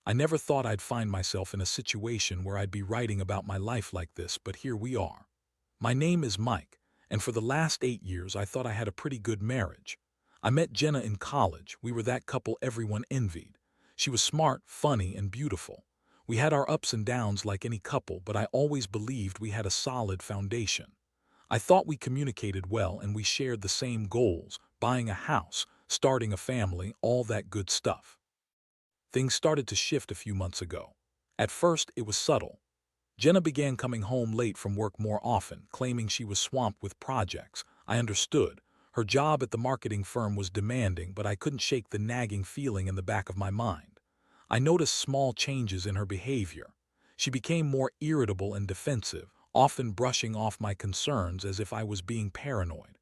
I never thought I'd find myself in a situation where I'd be writing about my life like this, but here we are. My name is Mike, and for the last 8 years I thought I had a pretty good marriage. I met Jenna in college. We were that couple everyone envied. She was smart, funny, and beautiful. We had our ups and downs like any couple, but I always believed we had a solid foundation. I thought we communicated well and we shared the same goals: buying a house, starting a family, all that good stuff. Things started to shift a few months ago. At first, it was subtle. Jenna began coming home late from work more often, claiming she was swamped with projects. I understood. Her job at the marketing firm was demanding, but I couldn't shake the nagging feeling in the back of my mind. I noticed small changes in her behavior. She became more irritable and defensive, often brushing off my concerns as if I was being paranoid.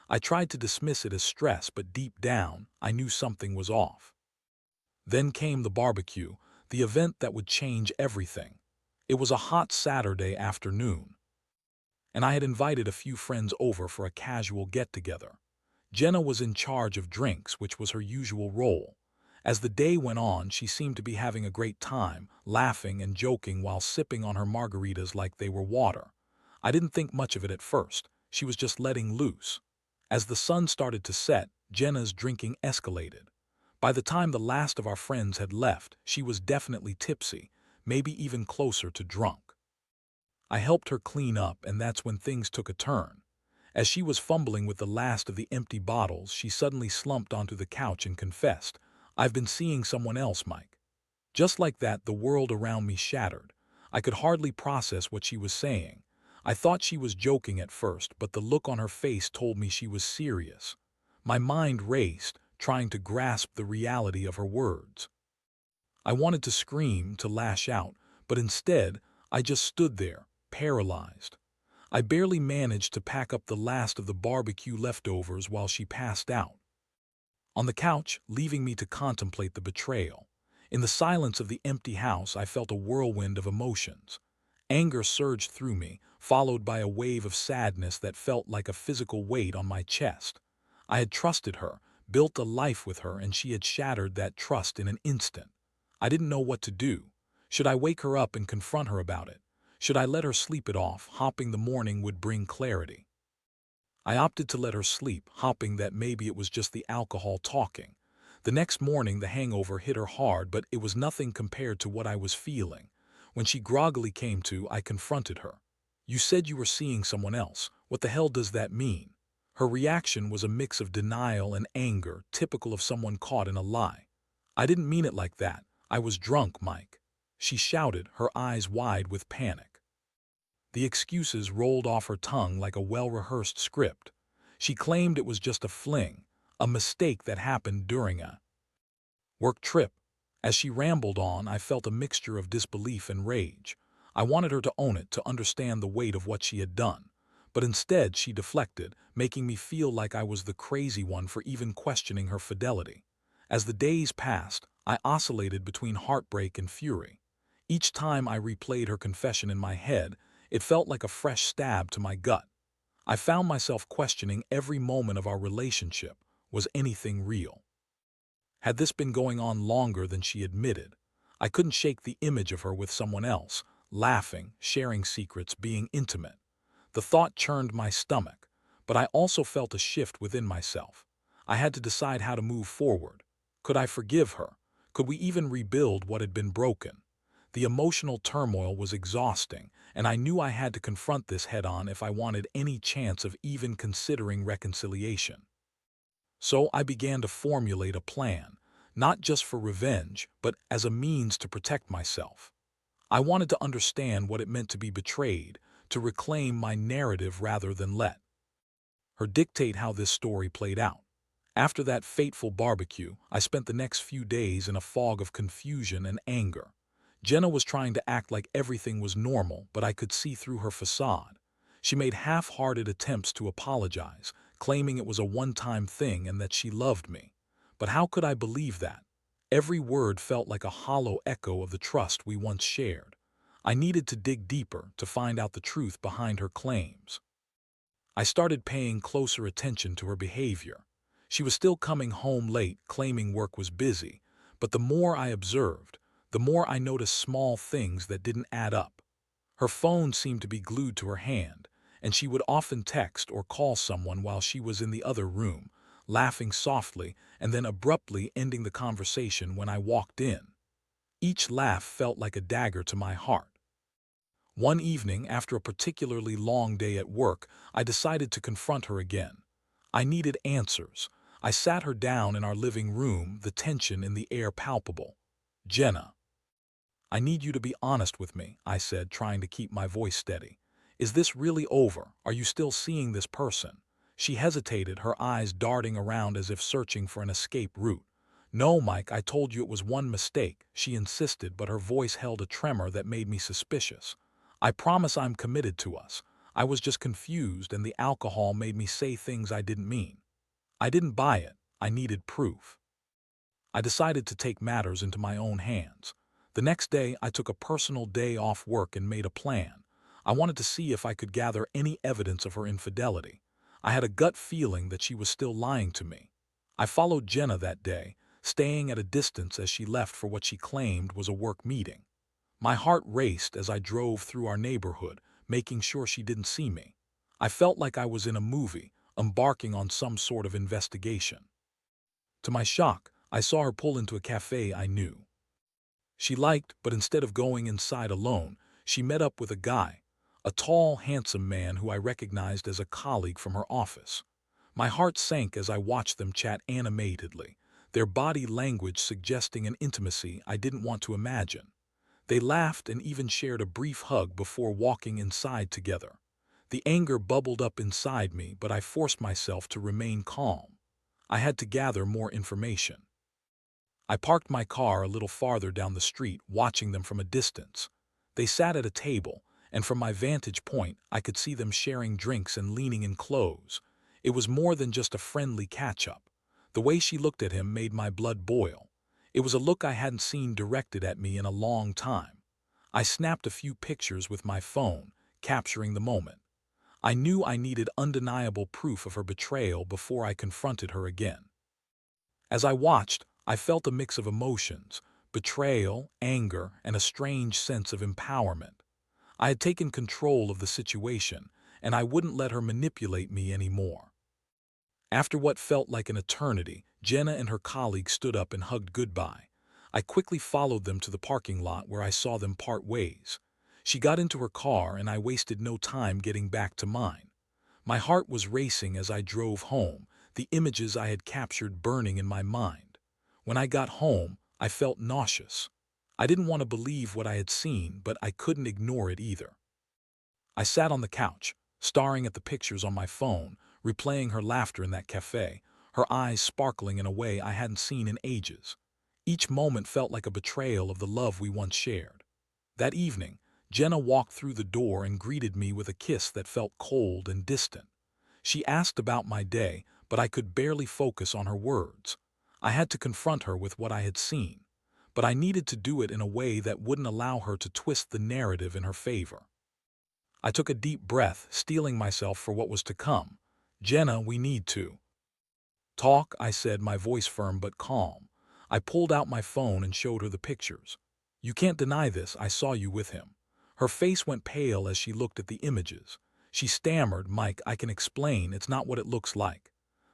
I tried to dismiss it as stress, but deep down, I knew something was off. Then came the barbecue, the event that would change everything. It was a hot Saturday afternoon, and I had invited a few friends over for a casual get-together. Jenna was in charge of drinks, which was her usual role. As the day went on, she seemed to be having a great time, laughing and joking while sipping on her margaritas like they were water. I didn't think much of it at first. She was just letting loose. As the sun started to set, Jenna's drinking escalated. By the time the last of our friends had left, she was definitely tipsy, maybe even closer to drunk. I helped her clean up, and that's when things took a turn. As she was fumbling with the last of the empty bottles, she suddenly slumped onto the couch and confessed, "I've been seeing someone else, Mike." Just like that, the world around me shattered. I could hardly process what she was saying. I thought she was joking at first, but the look on her face told me she was serious. My mind raced, trying to grasp the reality of her words. I wanted to scream, to lash out, but instead, I just stood there, paralyzed. I barely managed to pack up the last of the barbecue leftovers while she passed out on the couch, leaving me to contemplate the betrayal. In the silence of the empty house, I felt a whirlwind of emotions. Anger surged through me, followed by a wave of sadness that felt like a physical weight on my chest. I had trusted her, built a life with her, and she had shattered that trust in an instant. I didn't know what to do. Should I wake her up and confront her about it? Should I let her sleep it off, hoping the morning would bring clarity? I opted to let her sleep, hoping that maybe it was just the alcohol talking. The next morning the hangover hit her hard, but it was nothing compared to what I was feeling. When she groggily came to, I confronted her. "You said you were seeing someone else. What the hell does that mean?" Her reaction was a mix of denial and anger, typical of someone caught in a lie. "I didn't mean it like that. I was drunk, Mike," she shouted, her eyes wide with panic. The excuses rolled off her tongue like a well-rehearsed script. She claimed it was just a fling, a mistake that happened during a work trip. As she rambled on, I felt a mixture of disbelief and rage. I wanted her to own it, to understand the weight of what she had done. But instead, she deflected, making me feel like I was the crazy one for even questioning her fidelity. As the days passed, I oscillated between heartbreak and fury. Each time I replayed her confession in my head, it felt like a fresh stab to my gut. I found myself questioning every moment of our relationship. Was anything real? Had this been going on longer than she admitted? I couldn't shake the image of her with someone else, laughing, sharing secrets, being intimate. The thought churned my stomach, but I also felt a shift within myself. I had to decide how to move forward. Could I forgive her? Could we even rebuild what had been broken? The emotional turmoil was exhausting, and I knew I had to confront this head-on if I wanted any chance of even considering reconciliation. So I began to formulate a plan, not just for revenge, but as a means to protect myself. I wanted to understand what it meant to be betrayed, to reclaim my narrative rather than let her dictate how this story played out. After that fateful barbecue, I spent the next few days in a fog of confusion and anger. Jenna was trying to act like everything was normal, but I could see through her facade. She made half-hearted attempts to apologize, claiming it was a one-time thing and that she loved me. But how could I believe that? Every word felt like a hollow echo of the trust we once shared. I needed to dig deeper to find out the truth behind her claims. I started paying closer attention to her behavior. She was still coming home late, claiming work was busy, but the more I observed, the more I noticed small things that didn't add up. Her phone seemed to be glued to her hand, and she would often text or call someone while she was in the other room, laughing softly and then abruptly ending the conversation when I walked in. Each laugh felt like a dagger to my heart. One evening, after a particularly long day at work, I decided to confront her again. I needed answers. I sat her down in our living room, the tension in the air palpable. "Jenna, I need you to be honest with me," I said, trying to keep my voice steady. "Is this really over? Are you still seeing this person?" She hesitated, her eyes darting around as if searching for an escape route. "No, Mike, I told you it was one mistake," she insisted, but her voice held a tremor that made me suspicious. "I promise I'm committed to us. I was just confused, and the alcohol made me say things I didn't mean." I didn't buy it. I needed proof. I decided to take matters into my own hands. The next day, I took a personal day off work and made a plan. I wanted to see if I could gather any evidence of her infidelity. I had a gut feeling that she was still lying to me. I followed Jenna that day, staying at a distance as she left for what she claimed was a work meeting. My heart raced as I drove through our neighborhood, making sure she didn't see me. I felt like I was in a movie, embarking on some sort of investigation. To my shock, I saw her pull into a cafe I knew. She liked, but instead of going inside alone, she met up with a guy, a tall, handsome man who I recognized as a colleague from her office. My heart sank as I watched them chat animatedly, their body language suggesting an intimacy I didn't want to imagine. They laughed and even shared a brief hug before walking inside together. The anger bubbled up inside me, but I forced myself to remain calm. I had to gather more information. I parked my car a little farther down the street, watching them from a distance. They sat at a table, and from my vantage point, I could see them sharing drinks and leaning in close. It was more than just a friendly catch-up. The way she looked at him made my blood boil. It was a look I hadn't seen directed at me in a long time. I snapped a few pictures with my phone, capturing the moment. I knew I needed undeniable proof of her betrayal before I confronted her again. As I watched, I felt a mix of emotions: betrayal, anger, and a strange sense of empowerment. I had taken control of the situation, and I wouldn't let her manipulate me anymore. After what felt like an eternity, Jenna and her colleague stood up and hugged goodbye. I quickly followed them to the parking lot where I saw them part ways. She got into her car, and I wasted no time getting back to mine. My heart was racing as I drove home, the images I had captured burning in my mind. When I got home, I felt nauseous. I didn't want to believe what I had seen, but I couldn't ignore it either. I sat on the couch, staring at the pictures on my phone, replaying her laughter in that cafe, her eyes sparkling in a way I hadn't seen in ages. Each moment felt like a betrayal of the love we once shared. That evening, Jenna walked through the door and greeted me with a kiss that felt cold and distant. She asked about my day, but I could barely focus on her words. I had to confront her with what I had seen, but I needed to do it in a way that wouldn't allow her to twist the narrative in her favor. I took a deep breath, steeling myself for what was to come. "Jenna, we need to talk," I said, my voice firm but calm. I pulled out my phone and showed her the pictures. "You can't deny this, I saw you with him." Her face went pale as she looked at the images. She stammered, "Mike, I can explain, it's not what it looks like."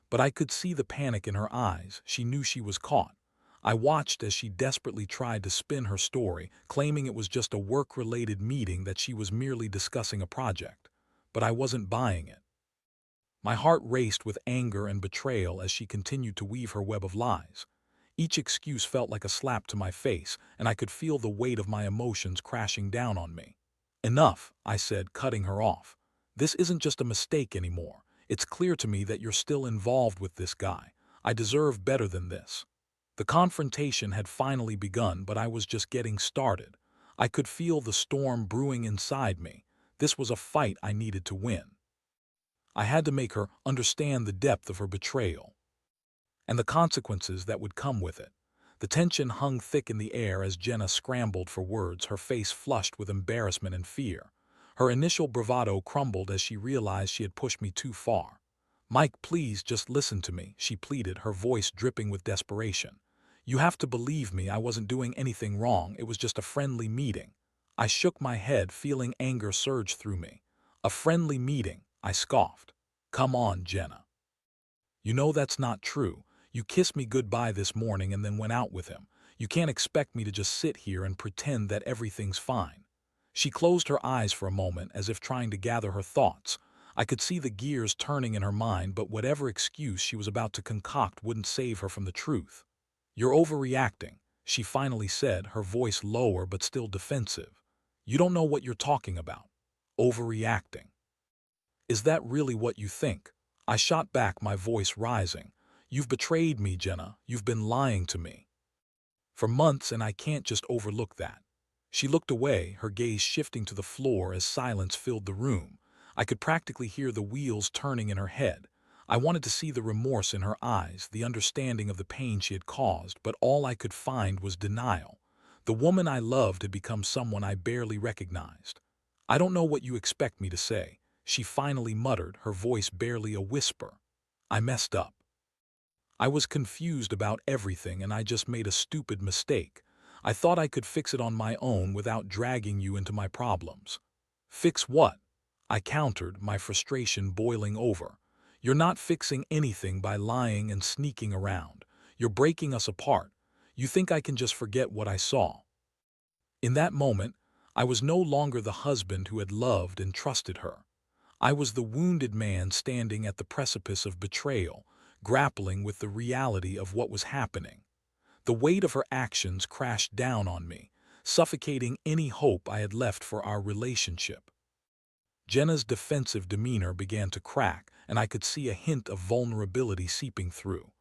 But I could see the panic in her eyes. She knew she was caught. I watched as she desperately tried to spin her story, claiming it was just a work-related meeting, that she was merely discussing a project. But I wasn't buying it. My heart raced with anger and betrayal as she continued to weave her web of lies. Each excuse felt like a slap to my face, and I could feel the weight of my emotions crashing down on me. "Enough," I said, cutting her off. "This isn't just a mistake anymore. It's clear to me that you're still involved with this guy. I deserve better than this." The confrontation had finally begun, but I was just getting started. I could feel the storm brewing inside me. This was a fight I needed to win. I had to make her understand the depth of her betrayal and the consequences that would come with it. The tension hung thick in the air as Jenna scrambled for words, her face flushed with embarrassment and fear. Her initial bravado crumbled as she realized she had pushed me too far. "Mike, please just listen to me," she pleaded, her voice dripping with desperation. You have to believe me, I wasn't doing anything wrong, it was just a friendly meeting. I shook my head, feeling anger surge through me. A friendly meeting, I scoffed. Come on, Jenna. You know that's not true. You kissed me goodbye this morning and then went out with him. You can't expect me to just sit here and pretend that everything's fine. She closed her eyes for a moment as if trying to gather her thoughts. I could see the gears turning in her mind, but whatever excuse she was about to concoct wouldn't save her from the truth. You're overreacting, she finally said, her voice lower but still defensive. You don't know what you're talking about. Overreacting. Is that really what you think? I shot back, my voice rising. You've betrayed me, Jenna. You've been lying to me for months, and I can't just overlook that. She looked away, her gaze shifting to the floor as silence filled the room. I could practically hear the wheels turning in her head. I wanted to see the remorse in her eyes, the understanding of the pain she had caused, but all I could find was denial. The woman I loved had become someone I barely recognized. I don't know what you expect me to say, she finally muttered, her voice barely a whisper. I messed up. I was confused about everything, and I just made a stupid mistake. I thought I could fix it on my own without dragging you into my problems. Fix what? I countered, my frustration boiling over. You're not fixing anything by lying and sneaking around. You're breaking us apart. You think I can just forget what I saw? In that moment, I was no longer the husband who had loved and trusted her. I was the wounded man standing at the precipice of betrayal, grappling with the reality of what was happening. The weight of her actions crashed down on me, suffocating any hope I had left for our relationship. Jenna's defensive demeanor began to crack, and I could see a hint of vulnerability seeping through.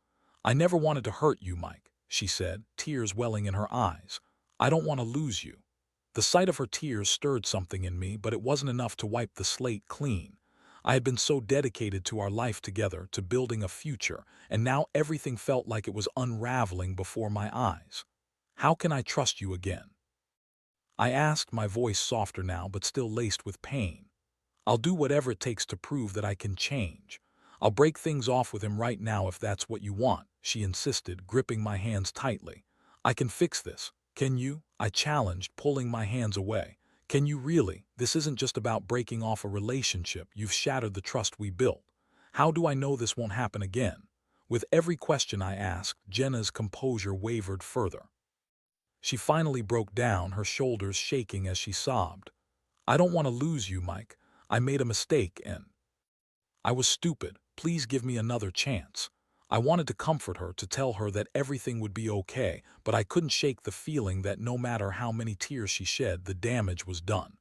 I never wanted to hurt you, Mike, she said, tears welling in her eyes. I don't want to lose you. The sight of her tears stirred something in me, but it wasn't enough to wipe the slate clean. I had been so dedicated to our life together, to building a future, and now everything felt like it was unraveling before my eyes. How can I trust you again? I asked, my voice softer now but still laced with pain. I'll do whatever it takes to prove that I can change. I'll break things off with him right now if that's what you want, she insisted, gripping my hands tightly. I can fix this. Can you? I challenged, pulling my hands away. Can you really? This isn't just about breaking off a relationship. You've shattered the trust we built. How do I know this won't happen again? With every question I asked, Jenna's composure wavered further. She finally broke down, her shoulders shaking as she sobbed. I don't want to lose you, Mike. I made a mistake and I was stupid. Please give me another chance. I wanted to comfort her, to tell her that everything would be okay, but I couldn't shake the feeling that no matter how many tears she shed, the damage was done.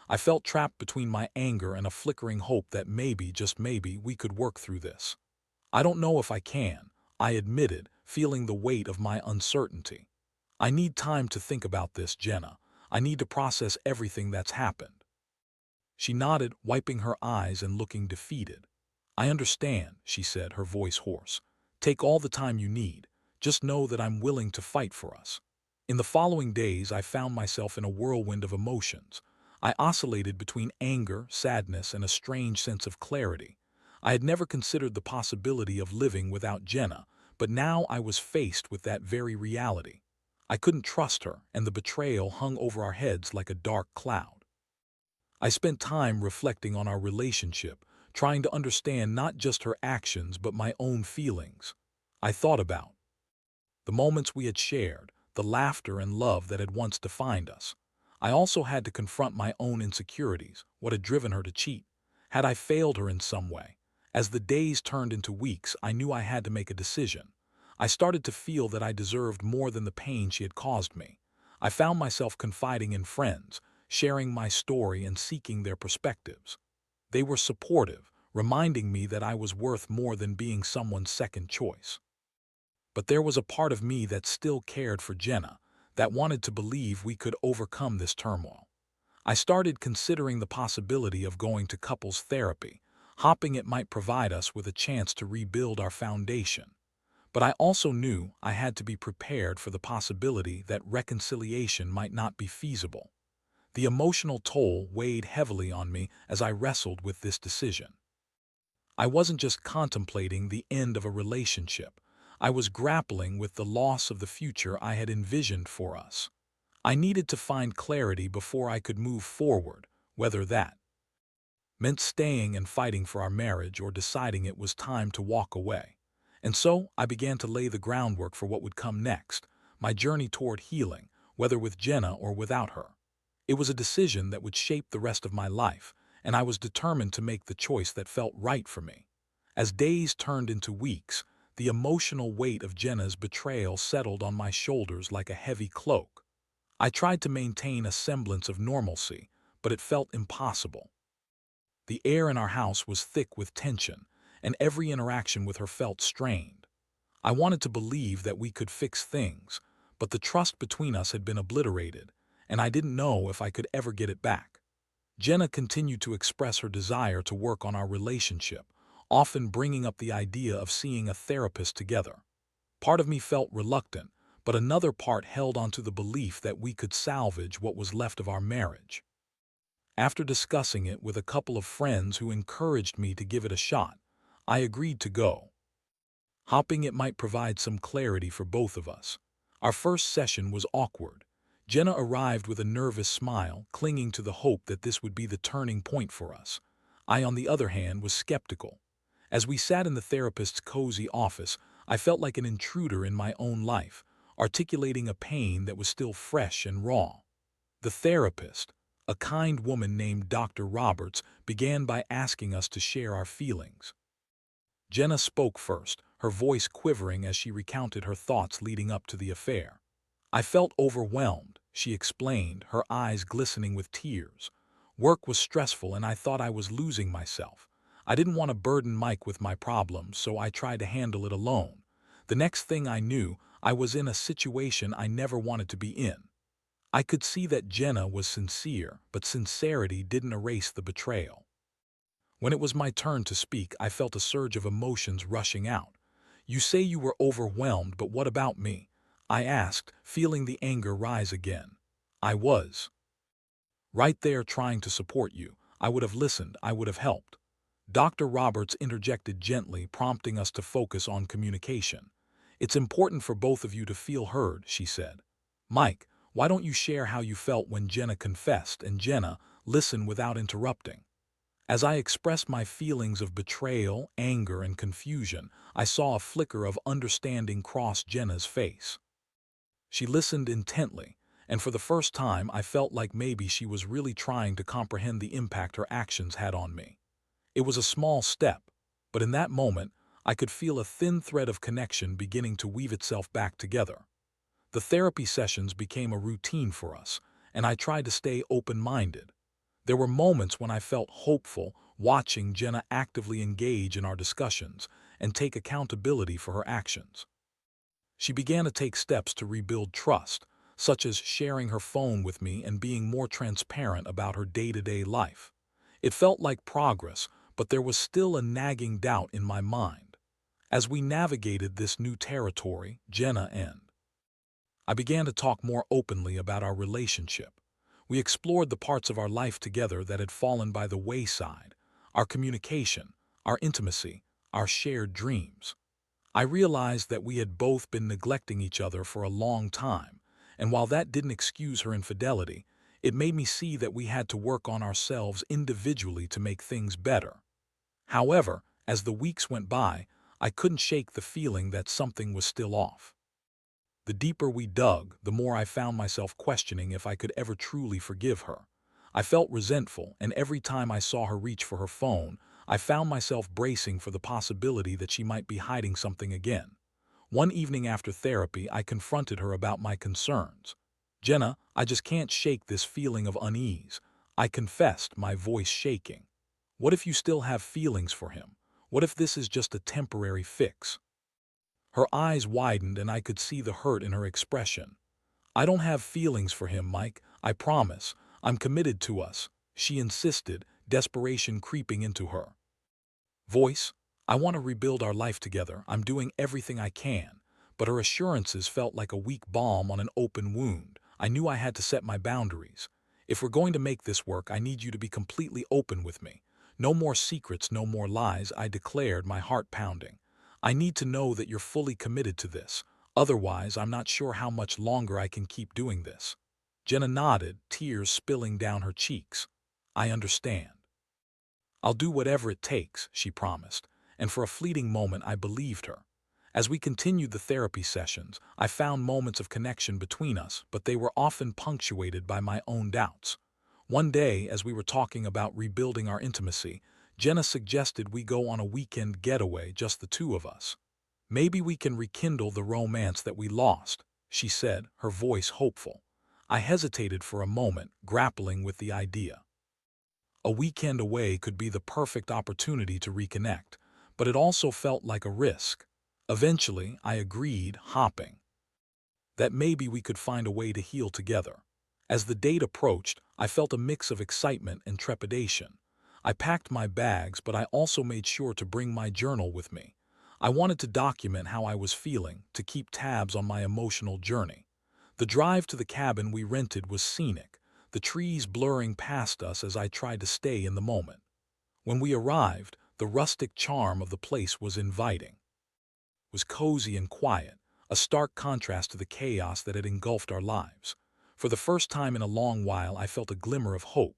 I felt trapped between my anger and a flickering hope that maybe, just maybe, we could work through this. I don't know if I can, I admitted, feeling the weight of my uncertainty. I need time to think about this, Jenna. I need to process everything that's happened. She nodded, wiping her eyes and looking defeated. I understand, she said, her voice hoarse. Take all the time you need. Just know that I'm willing to fight for us. In the following days, I found myself in a whirlwind of emotions. I oscillated between anger, sadness, and a strange sense of clarity. I had never considered the possibility of living without Jenna, but now I was faced with that very reality. I couldn't trust her, and the betrayal hung over our heads like a dark cloud. I spent time reflecting on our relationship, trying to understand not just her actions but my own feelings. I thought about the moments we had shared, the laughter and love that had once defined us. I also had to confront my own insecurities, what had driven her to cheat. Had I failed her in some way? As the days turned into weeks, I knew I had to make a decision. I started to feel that I deserved more than the pain she had caused me. I found myself confiding in friends, sharing my story and seeking their perspectives. They were supportive, reminding me that I was worth more than being someone's second choice. But there was a part of me that still cared for Jenna, that wanted to believe we could overcome this turmoil. I started considering the possibility of going to couples therapy, hoping it might provide us with a chance to rebuild our foundation. But I also knew I had to be prepared for the possibility that reconciliation might not be feasible. The emotional toll weighed heavily on me as I wrestled with this decision. I wasn't just contemplating the end of a relationship. I was grappling with the loss of the future I had envisioned for us. I needed to find clarity before I could move forward, whether that meant staying and fighting for our marriage or deciding it was time to walk away. And so I began to lay the groundwork for what would come next, my journey toward healing, whether with Jenna or without her. It was a decision that would shape the rest of my life, and I was determined to make the choice that felt right for me. As days turned into weeks, the emotional weight of Jenna's betrayal settled on my shoulders like a heavy cloak. I tried to maintain a semblance of normalcy, but it felt impossible. The air in our house was thick with tension, and every interaction with her felt strained. I wanted to believe that we could fix things, but the trust between us had been obliterated, and I didn't know if I could ever get it back. Jenna continued to express her desire to work on our relationship, often bringing up the idea of seeing a therapist together. Part of me felt reluctant, but another part held onto the belief that we could salvage what was left of our marriage. After discussing it with a couple of friends who encouraged me to give it a shot, I agreed to go, hoping it might provide some clarity for both of us. Our first session was awkward. Jenna arrived with a nervous smile, clinging to the hope that this would be the turning point for us. I, on the other hand, was skeptical. As we sat in the therapist's cozy office, I felt like an intruder in my own life, articulating a pain that was still fresh and raw. The therapist, a kind woman named Dr. Roberts, began by asking us to share our feelings. Jenna spoke first, her voice quivering as she recounted her thoughts leading up to the affair. I felt overwhelmed, she explained, her eyes glistening with tears. Work was stressful and I thought I was losing myself. I didn't want to burden Mike with my problems, so I tried to handle it alone. The next thing I knew, I was in a situation I never wanted to be in. I could see that Jenna was sincere, but sincerity didn't erase the betrayal. When it was my turn to speak, I felt a surge of emotions rushing out. "You say you were overwhelmed, but what about me?" I asked, feeling the anger rise again. "I was right there trying to support you. I would have listened, I would have helped." Dr. Roberts interjected gently, prompting us to focus on communication. "It's important for both of you to feel heard," she said. "Mike, why don't you share how you felt when Jenna confessed?" And Jenna, listen without interrupting. As I expressed my feelings of betrayal, anger, and confusion, I saw a flicker of understanding cross Jenna's face. She listened intently, and for the first time I felt like maybe she was really trying to comprehend the impact her actions had on me. It was a small step, but in that moment, I could feel a thin thread of connection beginning to weave itself back together. The therapy sessions became a routine for us, and I tried to stay open-minded. There were moments when I felt hopeful, watching Jenna actively engage in our discussions and take accountability for her actions. She began to take steps to rebuild trust, such as sharing her phone with me and being more transparent about her day-to-day life. It felt like progress, but there was still a nagging doubt in my mind. As we navigated this new territory, Jenna and I began to talk more openly about our relationship. We explored the parts of our life together that had fallen by the wayside, our communication, our intimacy, our shared dreams. I realized that we had both been neglecting each other for a long time, and while that didn't excuse her infidelity, it made me see that we had to work on ourselves individually to make things better. However, as the weeks went by, I couldn't shake the feeling that something was still off. The deeper we dug, the more I found myself questioning if I could ever truly forgive her. I felt resentful, and every time I saw her reach for her phone, I found myself bracing for the possibility that she might be hiding something again. One evening after therapy, I confronted her about my concerns. "Jenna, I just can't shake this feeling of unease," I confessed, my voice shaking. "What if you still have feelings for him? What if this is just a temporary fix?" Her eyes widened and I could see the hurt in her expression. "I don't have feelings for him, Mike, I promise. I'm committed to us," she insisted, desperation creeping into her voice. "I want to rebuild our life together. I'm doing everything I can." But her assurances felt like a weak balm on an open wound. I knew I had to set my boundaries. "If we're going to make this work, I need you to be completely open with me. No more secrets, no more lies," I declared, my heart pounding. I need to know that you're fully committed to this. Otherwise, I'm not sure how much longer I can keep doing this." Jenna nodded, tears spilling down her cheeks. "I understand. I'll do whatever it takes," she promised, and for a fleeting moment I believed her. As we continued the therapy sessions, I found moments of connection between us, but they were often punctuated by my own doubts. One day, as we were talking about rebuilding our intimacy, Jenna suggested we go on a weekend getaway, just the two of us. "Maybe we can rekindle the romance that we lost," she said, her voice hopeful. I hesitated for a moment, grappling with the idea. A weekend away could be the perfect opportunity to reconnect, but it also felt like a risk. Eventually, I agreed, hopping, that maybe we could find a way to heal together. As the date approached, I felt a mix of excitement and trepidation. I packed my bags, but I also made sure to bring my journal with me. I wanted to document how I was feeling, to keep tabs on my emotional journey. The drive to the cabin we rented was scenic, the trees blurring past us as I tried to stay in the moment. When we arrived, the rustic charm of the place was inviting. It was cozy and quiet, a stark contrast to the chaos that had engulfed our lives. For the first time in a long while, I felt a glimmer of hope.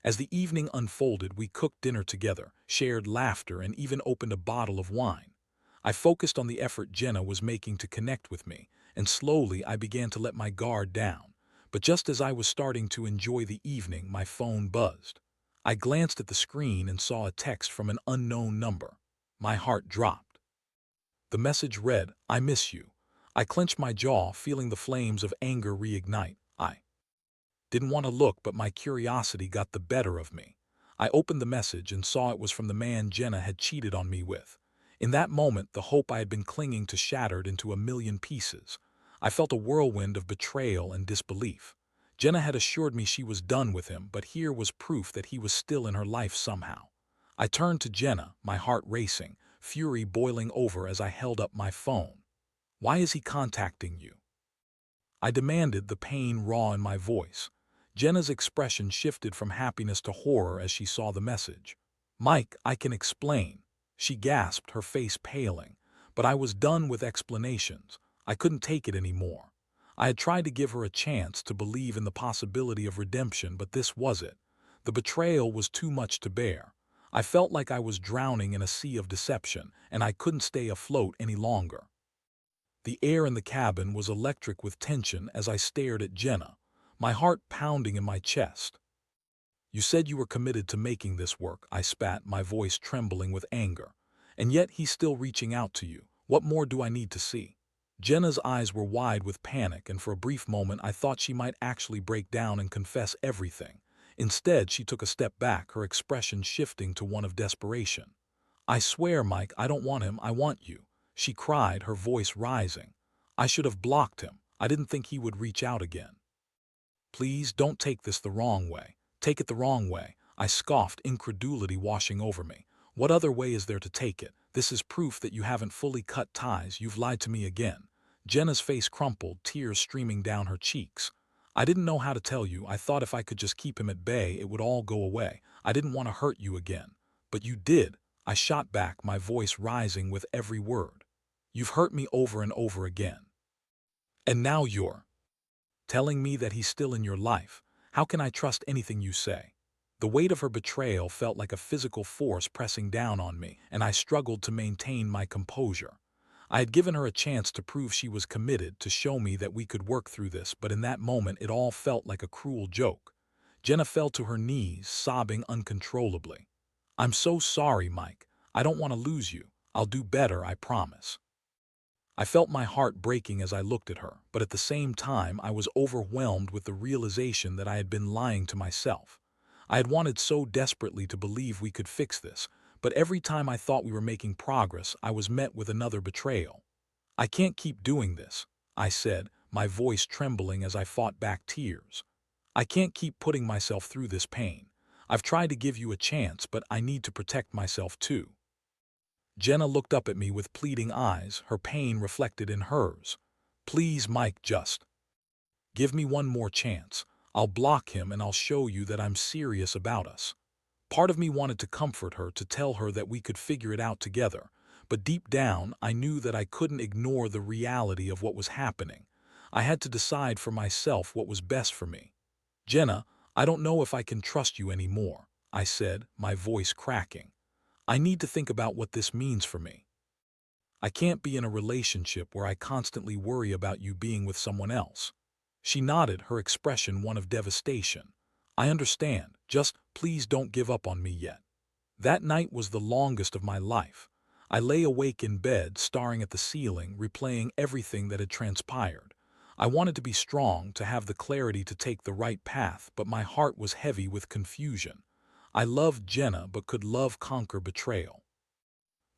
As the evening unfolded, we cooked dinner together, shared laughter, and even opened a bottle of wine. I focused on the effort Jenna was making to connect with me, and slowly I began to let my guard down. But just as I was starting to enjoy the evening, my phone buzzed. I glanced at the screen and saw a text from an unknown number. My heart dropped. The message read, "I miss you." I clenched my jaw, feeling the flames of anger reignite. I didn't want to look, but my curiosity got the better of me. I opened the message and saw it was from the man Jenna had cheated on me with. In that moment, the hope I had been clinging to shattered into a million pieces. I felt a whirlwind of betrayal and disbelief. Jenna had assured me she was done with him, but here was proof that he was still in her life somehow. I turned to Jenna, my heart racing, fury boiling over as I held up my phone. "Why is he contacting you?" I demanded, the pain raw in my voice. Jenna's expression shifted from happiness to horror as she saw the message. "Mike, I can explain," she gasped, her face paling. But I was done with explanations. I couldn't take it anymore. I had tried to give her a chance to believe in the possibility of redemption, but this was it. The betrayal was too much to bear. I felt like I was drowning in a sea of deception, and I couldn't stay afloat any longer. The air in the cabin was electric with tension as I stared at Jenna, my heart pounding in my chest. "You said you were committed to making this work," I spat, my voice trembling with anger. "And yet he's still reaching out to you. What more do I need to see?" Jenna's eyes were wide with panic, and for a brief moment I thought she might actually break down and confess everything. Instead, she took a step back, her expression shifting to one of desperation. "I swear, Mike, I don't want him, I want you," she cried, her voice rising. "I should have blocked him. I didn't think he would reach out again." "Please don't take this the wrong way." "Take it the wrong way," I scoffed, incredulity washing over me. "What other way is there to take it? This is proof that you haven't fully cut ties. You've lied to me again." Jenna's face crumpled, tears streaming down her cheeks. "I didn't know how to tell you. I thought if I could just keep him at bay, it would all go away. I didn't want to hurt you again." "But you did," I shot back, my voice rising with every word. "You've hurt me over and over again. And now you're telling me that he's still in your life. How can I trust anything you say?" The weight of her betrayal felt like a physical force pressing down on me, and I struggled to maintain my composure. I had given her a chance to prove she was committed, to show me that we could work through this, but in that moment it all felt like a cruel joke. Jenna fell to her knees, sobbing uncontrollably. "I'm so sorry, Mike. I don't want to lose you. I'll do better, I promise." I felt my heart breaking as I looked at her, but at the same time I was overwhelmed with the realization that I had been lying to myself. I had wanted so desperately to believe we could fix this, but every time I thought we were making progress, I was met with another betrayal. "I can't keep doing this," I said, my voice trembling as I fought back tears. "I can't keep putting myself through this pain. I've tried to give you a chance, but I need to protect myself too." Jenna looked up at me with pleading eyes, her pain reflected in hers. "Please, Mike, just give me one more chance. I'll block him and I'll show you that I'm serious about us." Part of me wanted to comfort her, to tell her that we could figure it out together, But deep down, I knew that I couldn't ignore the reality of what was happening. I had to decide for myself what was best for me. Jenna, I don't know if I can trust you anymore, I said, my voice cracking. I need to think about what this means for me. I can't be in a relationship where I constantly worry about you being with someone else. She nodded, her expression one of devastation. I understand, just please don't give up on me yet. That night was the longest of my life. I lay awake in bed, staring at the ceiling, replaying everything that had transpired. I wanted to be strong, to have the clarity to take the right path, but my heart was heavy with confusion. I loved Jenna, but could love conquer betrayal?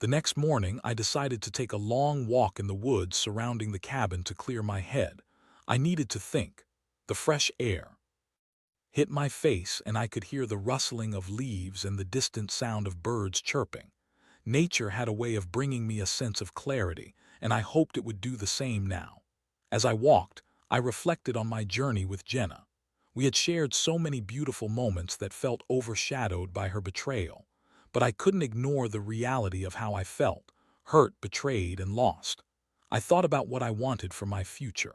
The next morning, I decided to take a long walk in the woods surrounding the cabin to clear my head. I needed to think. The fresh air hit my face, and I could hear the rustling of leaves and the distant sound of birds chirping. Nature had a way of bringing me a sense of clarity, and I hoped it would do the same now. As I walked, I reflected on my journey with Jenna. We had shared so many beautiful moments that felt overshadowed by her betrayal. But I couldn't ignore the reality of how I felt, hurt, betrayed, and lost. I thought about what I wanted for my future.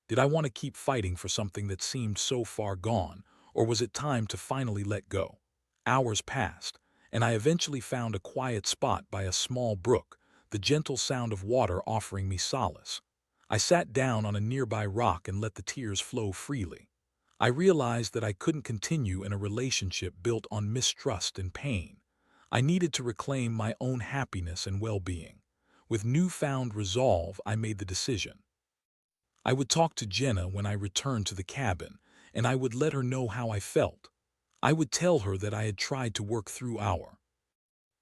Did I want to keep fighting for something that seemed so far gone, or was it time to finally let go? Hours passed, and I eventually found a quiet spot by a small brook, the gentle sound of water offering me solace. I sat down on a nearby rock and let the tears flow freely. I realized that I couldn't continue in a relationship built on mistrust and pain. I needed to reclaim my own happiness and well-being. With newfound resolve, I made the decision. I would talk to Jenna when I returned to the cabin, and I would let her know how I felt. I would tell her that I had tried to work through our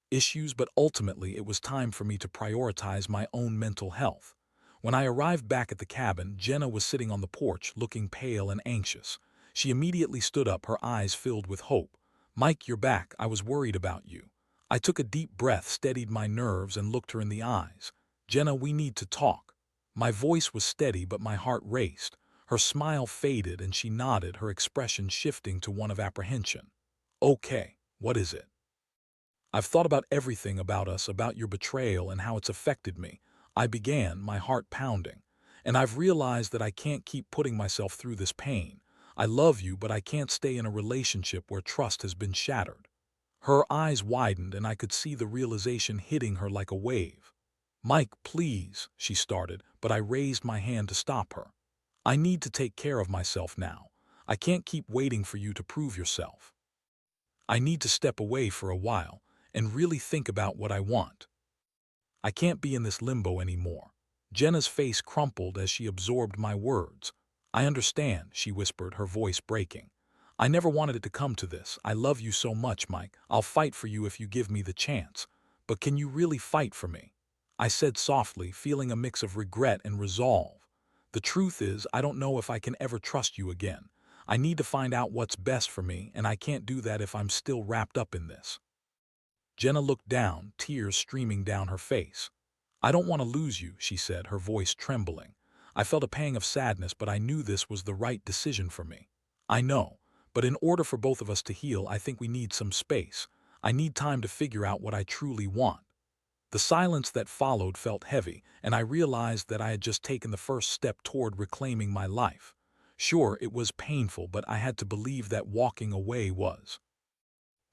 issues, but ultimately it was time for me to prioritize my own mental health. When I arrived back at the cabin, Jenna was sitting on the porch, looking pale and anxious. She immediately stood up, her eyes filled with hope. "Mike, you're back. I was worried about you." I took a deep breath, steadied my nerves, and looked her in the eyes. "Jenna, we need to talk." My voice was steady, but my heart raced. Her smile faded, and she nodded, her expression shifting to one of apprehension. "Okay, what is it?" "I've thought about everything about us, about your betrayal and how it's affected me," I began, my heart pounding. "And I've realized that I can't keep putting myself through this pain. I love you, but I can't stay in a relationship where trust has been shattered." Her eyes widened, and I could see the realization hitting her like a wave. "Mike, please," she started, but I raised my hand to stop her. "I need to take care of myself now. I can't keep waiting for you to prove yourself. I need to step away for a while and really think about what I want. I can't be in this limbo anymore." Jenna's face crumpled as she absorbed my words. "I understand," she whispered, her voice breaking. "I never wanted it to come to this. I love you so much, Mike. I'll fight for you if you give me the chance. But can you really fight for me?" I said softly, feeling a mix of regret and resolve. "The truth is, I don't know if I can ever trust you again. I need to find out what's best for me, and I can't do that if I'm still wrapped up in this." Jenna looked down, tears streaming down her face. "I don't want to lose you," she said, her voice trembling. I felt a pang of sadness, but I knew this was the right decision for me. "I know, but in order for both of us to heal, I think we need some space. I need time to figure out what I truly want." The silence that followed felt heavy, and I realized that I had just taken the first step toward reclaiming my life. Sure, it was painful, but I had to believe that walking away was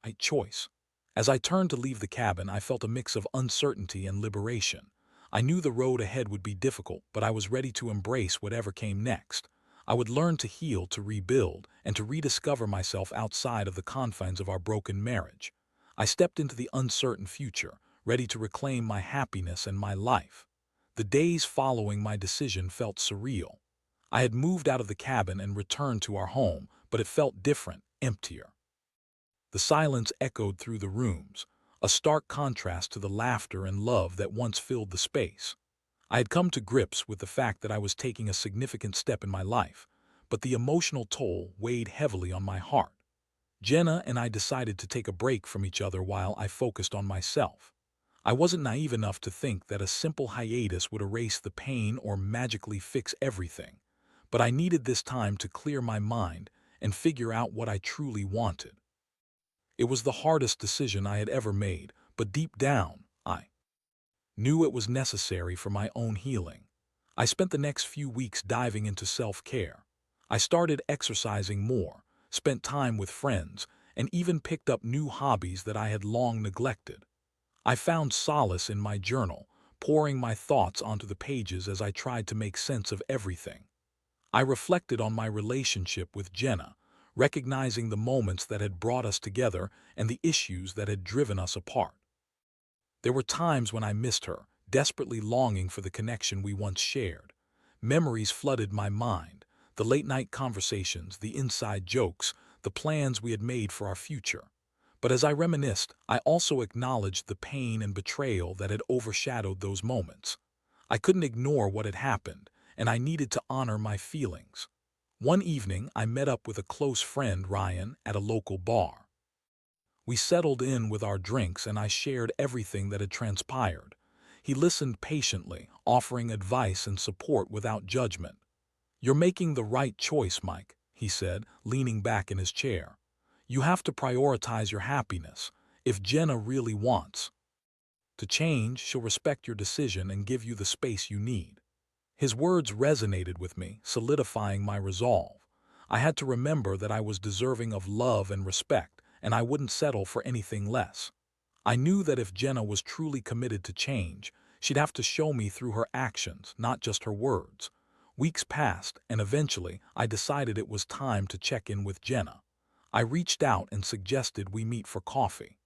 a choice. As I turned to leave the cabin, I felt a mix of uncertainty and liberation. I knew the road ahead would be difficult, but I was ready to embrace whatever came next. I would learn to heal, to rebuild, and to rediscover myself outside of the confines of our broken marriage. I stepped into the uncertain future, ready to reclaim my happiness and my life. The days following my decision felt surreal. I had moved out of the cabin and returned to our home, but it felt different, emptier. The silence echoed through the rooms, a stark contrast to the laughter and love that once filled the space. I had come to grips with the fact that I was taking a significant step in my life, but the emotional toll weighed heavily on my heart. Jenna and I decided to take a break from each other while I focused on myself. I wasn't naive enough to think that a simple hiatus would erase the pain or magically fix everything, but I needed this time to clear my mind and figure out what I truly wanted. It was the hardest decision I had ever made, but deep down, I knew it was necessary for my own healing. I spent the next few weeks diving into self-care. I started exercising more, spent time with friends, and even picked up new hobbies that I had long neglected. I found solace in my journal, pouring my thoughts onto the pages as I tried to make sense of everything. I reflected on my relationship with Jenna, recognizing the moments that had brought us together and the issues that had driven us apart. There were times when I missed her, desperately longing for the connection we once shared. Memories flooded my mind, the late-night conversations, the inside jokes, the plans we had made for our future. But as I reminisced, I also acknowledged the pain and betrayal that had overshadowed those moments. I couldn't ignore what had happened, and I needed to honor my feelings. One evening, I met up with a close friend, Ryan, at a local bar. We settled in with our drinks and I shared everything that had transpired. He listened patiently, offering advice and support without judgment. "You're making the right choice, Mike," he said, leaning back in his chair. "You have to prioritize your happiness. If Jenna really wants to change, she'll respect your decision and give you the space you need." His words resonated with me, solidifying my resolve. I had to remember that I was deserving of love and respect, and I wouldn't settle for anything less. I knew that if Jenna was truly committed to change, she'd have to show me through her actions, not just her words. Weeks passed, and eventually I decided it was time to check in with Jenna. I reached out and suggested we meet for coffee.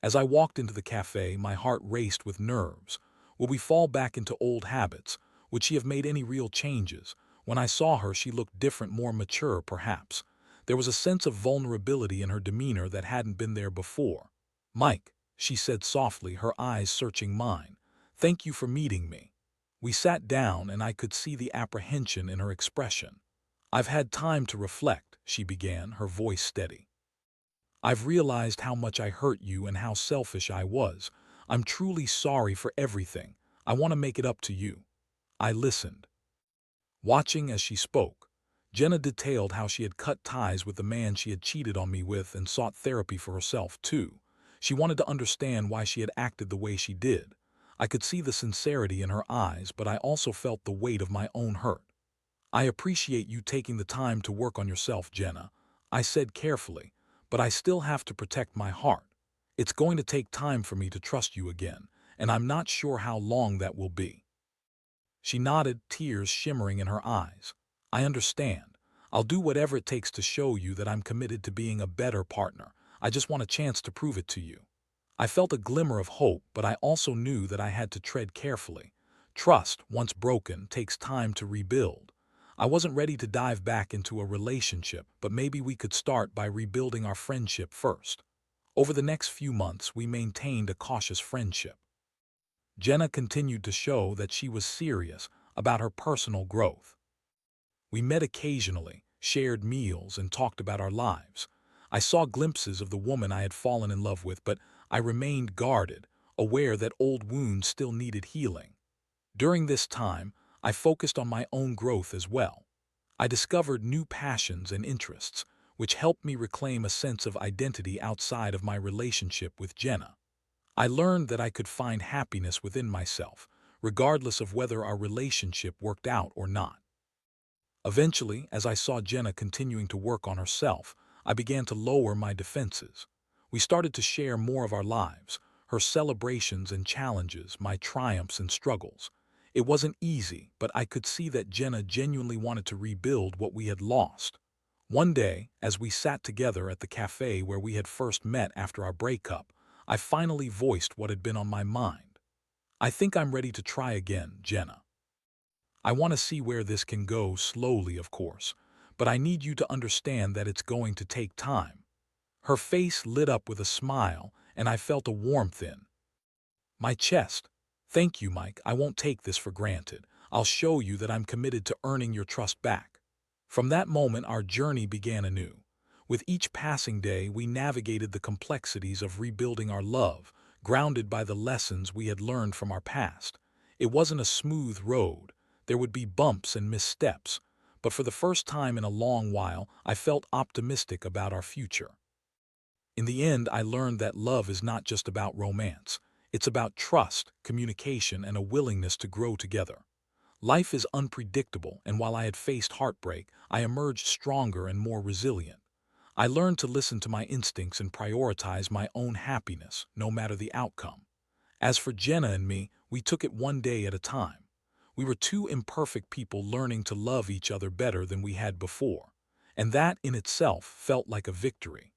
As I walked into the cafe, my heart raced with nerves. Would we fall back into old habits? Would she have made any real changes? When I saw her, she looked different, more mature, perhaps. There was a sense of vulnerability in her demeanor that hadn't been there before. "Mike," she said softly, her eyes searching mine. "Thank you for meeting me." We sat down, and I could see the apprehension in her expression. "I've had time to reflect," she began, her voice steady. "I've realized how much I hurt you and how selfish I was. I'm truly sorry for everything. I want to make it up to you." I listened, watching as she spoke. Jenna detailed how she had cut ties with the man she had cheated on me with and sought therapy for herself, too. She wanted to understand why she had acted the way she did. I could see the sincerity in her eyes, but I also felt the weight of my own hurt. "I appreciate you taking the time to work on yourself, Jenna," I said carefully, "but I still have to protect my heart. It's going to take time for me to trust you again, and I'm not sure how long that will be." She nodded, tears shimmering in her eyes. "I understand. I'll do whatever it takes to show you that I'm committed to being a better partner. I just want a chance to prove it to you." I felt a glimmer of hope, but I also knew that I had to tread carefully. Trust, once broken, takes time to rebuild. I wasn't ready to dive back into a relationship, but maybe we could start by rebuilding our friendship first. Over the next few months, we maintained a cautious friendship. Jenna continued to show that she was serious about her personal growth. We met occasionally, shared meals, and talked about our lives. I saw glimpses of the woman I had fallen in love with, but I remained guarded, aware that old wounds still needed healing. During this time, I focused on my own growth as well. I discovered new passions and interests, which helped me reclaim a sense of identity outside of my relationship with Jenna. I learned that I could find happiness within myself, regardless of whether our relationship worked out or not. Eventually, as I saw Jenna continuing to work on herself, I began to lower my defenses. We started to share more of our lives, her celebrations and challenges, my triumphs and struggles. It wasn't easy, but I could see that Jenna genuinely wanted to rebuild what we had lost. One day, as we sat together at the cafe where we had first met after our breakup, I finally voiced what had been on my mind. "I think I'm ready to try again, Jenna. I want to see where this can go, slowly, of course, but I need you to understand that it's going to take time." Her face lit up with a smile, and I felt a warmth in my chest. "Thank you, Mike. I won't take this for granted. I'll show you that I'm committed to earning your trust back." From that moment, our journey began anew. With each passing day, we navigated the complexities of rebuilding our love, grounded by the lessons we had learned from our past. It wasn't a smooth road. There would be bumps and missteps, but for the first time in a long while, I felt optimistic about our future. In the end, I learned that love is not just about romance. It's about trust, communication, and a willingness to grow together. Life is unpredictable, and while I had faced heartbreak, I emerged stronger and more resilient. I learned to listen to my instincts and prioritize my own happiness, no matter the outcome. As for Jenna and me, we took it one day at a time. We were two imperfect people learning to love each other better than we had before, and that in itself felt like a victory.